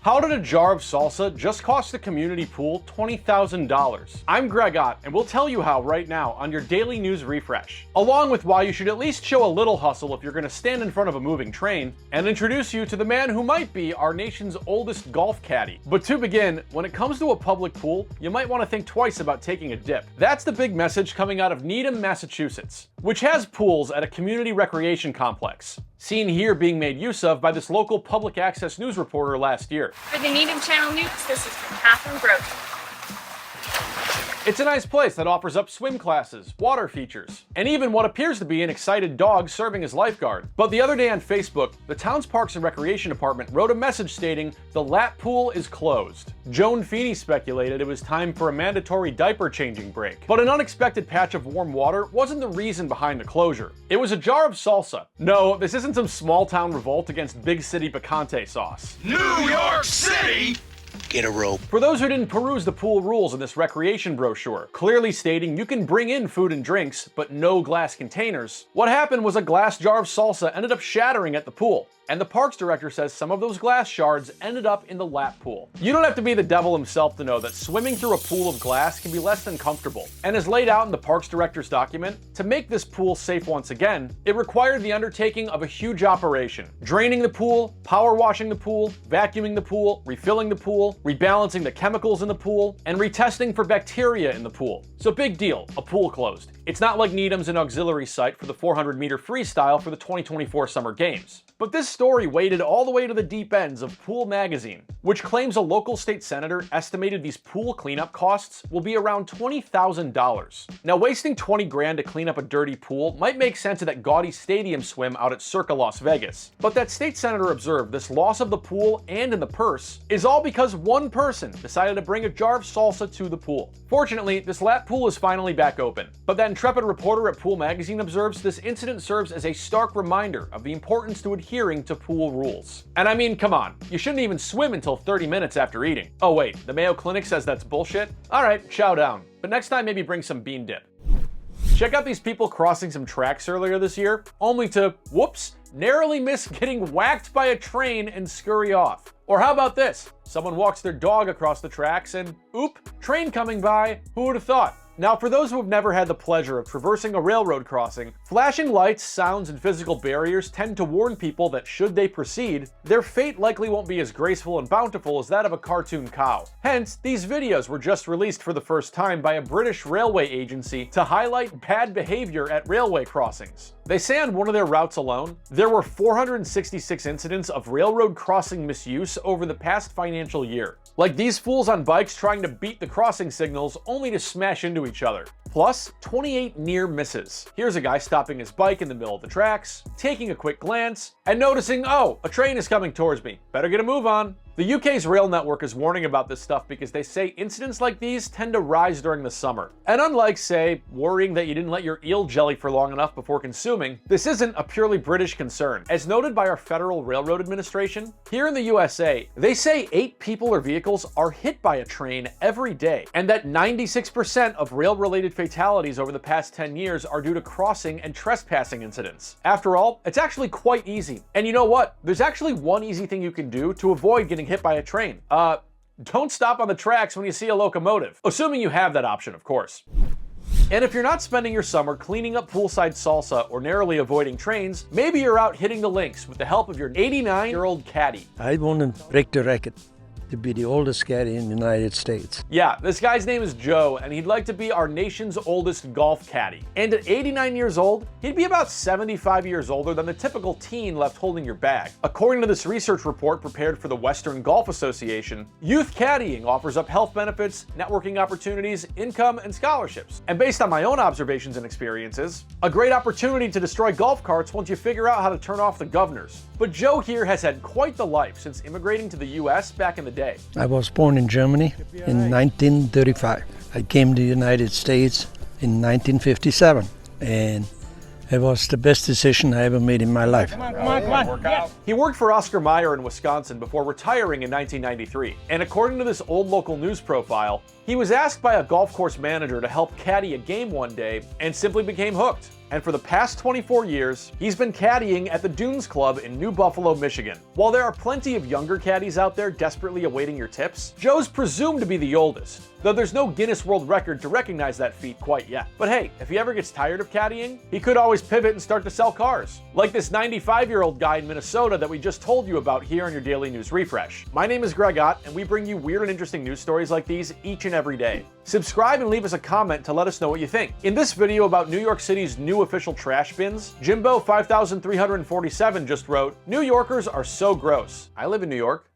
How did a jar of salsa just cost the community pool $20,000? I'm Greg Ott, and we'll tell you how right now on your daily news refresh, along with why you should at least show a little hustle if you're going to stand in front of a moving train, and introduce you to the man who might be our nation's oldest golf caddy. But to begin, when it comes to a public pool, you might want to think twice about taking a dip. That's the big message coming out of Needham, Massachusetts, which has pools at a community recreation complex, seen here being made use of by this local public access news reporter last year. For the Needham Channel News, this is Catherine Brody. It's a nice place that offers up swim classes, water features, and even what appears to be an excited dog serving as lifeguard. But the other day on Facebook, the town's Parks and Recreation Department wrote a message stating the lap pool is closed. Joan Feeney speculated it was time for a mandatory diaper changing break. But an unexpected patch of warm water wasn't the reason behind the closure. It was a jar of salsa. No, this isn't some small town revolt against big city picante sauce. New York City! Get a rope. For those who didn't peruse the pool rules in this recreation brochure, clearly stating you can bring in food and drinks, but no glass containers, what happened was a glass jar of salsa ended up shattering at the pool. And the parks director says some of those glass shards ended up in the lap pool. You don't have to be the devil himself to know that swimming through a pool of glass can be less than comfortable. And as laid out in the parks director's document, to make this pool safe once again, it required the undertaking of a huge operation. Draining the pool, power washing the pool, vacuuming the pool, refilling the pool, rebalancing the chemicals in the pool, and retesting for bacteria in the pool. So big deal, a pool closed. It's not like Needham's an auxiliary site for the 400-meter freestyle for the 2024 Summer Games. But this story waded all the way to the deep ends of Pool Magazine, which claims a local state senator estimated these pool cleanup costs will be around $20,000. Now, wasting 20 grand to clean up a dirty pool might make sense at that gaudy stadium swim out at Circa Las Vegas. But that state senator observed this loss of the pool and in the purse is all because one person decided to bring a jar of salsa to the pool. Fortunately, this lap pool is finally back open. But that intrepid reporter at Pool Magazine observes this incident serves as a stark reminder of the importance to adhering to pool rules. And I mean, come on, you shouldn't even swim until 30 minutes after eating. Oh wait, the Mayo Clinic says that's bullshit? Alright, chow down. But next time maybe bring some bean dip. Check out these people crossing some tracks earlier this year, only to, whoops, narrowly miss getting whacked by a train and scurry off. Or how about this? Someone walks their dog across the tracks and, oop, train coming by, who would have thought? Now, for those who have never had the pleasure of traversing a railroad crossing, flashing lights, sounds, and physical barriers tend to warn people that should they proceed, their fate likely won't be as graceful and bountiful as that of a cartoon cow. Hence, these videos were just released for the first time by a British railway agency to highlight bad behavior at railway crossings. They say on one of their routes alone, there were 466 incidents of railroad crossing misuse over the past financial year. Like these fools on bikes trying to beat the crossing signals only to smash into each other. Plus, 28 near misses. Here's a guy stopping his bike in the middle of the tracks, taking a quick glance, and noticing, oh, a train is coming towards me. Better get a move on. The UK's rail network is warning about this stuff because they say incidents like these tend to rise during the summer. And unlike, say, worrying that you didn't let your eel jelly for long enough before consuming, this isn't a purely British concern. As noted by our Federal Railroad Administration, here in the USA, they say 8 people or vehicles are hit by a train every day, and that 96% of rail-related fatalities over the past 10 years are due to crossing and trespassing incidents. After all, it's actually quite easy. And you know what? There's actually one easy thing you can do to avoid getting hit by a train. Don't stop on the tracks when you see a locomotive. Assuming you have that option, of course. And if you're not spending your summer cleaning up poolside salsa or narrowly avoiding trains, maybe you're out hitting the links with the help of your 89-year-old caddy. I want to break the record to be the oldest caddy in the United States. Yeah, this guy's name is Joe, and he'd like to be our nation's oldest golf caddy. And at 89 years old, he'd be about 75 years older than the typical teen left holding your bag. According to this research report prepared for the Western Golf Association, youth caddying offers up health benefits, networking opportunities, income, and scholarships. And based on my own observations and experiences, a great opportunity to destroy golf carts once you figure out how to turn off the governors. But Joe here has had quite the life since immigrating to the US back in the day. I was born in Germany in 1935. I came to the United States in 1957, and it was the best decision I ever made in my life. Come on. He worked for Oscar Mayer in Wisconsin before retiring in 1993. And according to this old local news profile, he was asked by a golf course manager to help caddy a game one day and simply became hooked. and for the past 24 years, he's been caddying at the Dunes Club in New Buffalo, Michigan. While there are plenty of younger caddies out there desperately awaiting your tips, Joe's presumed to be the oldest, though there's no Guinness World Record to recognize that feat quite yet. But hey, if he ever gets tired of caddying, he could always pivot and start to sell cars, like this 95-year-old guy in Minnesota that we just told you about here on your Daily News Refresh. My name is Greg Ott, and we bring you weird and interesting news stories like these each and every day. Subscribe and leave us a comment to let us know what you think. In this video about New York City's new official trash bins, Jimbo 5347 just wrote, "New Yorkers are so gross. I live in New York.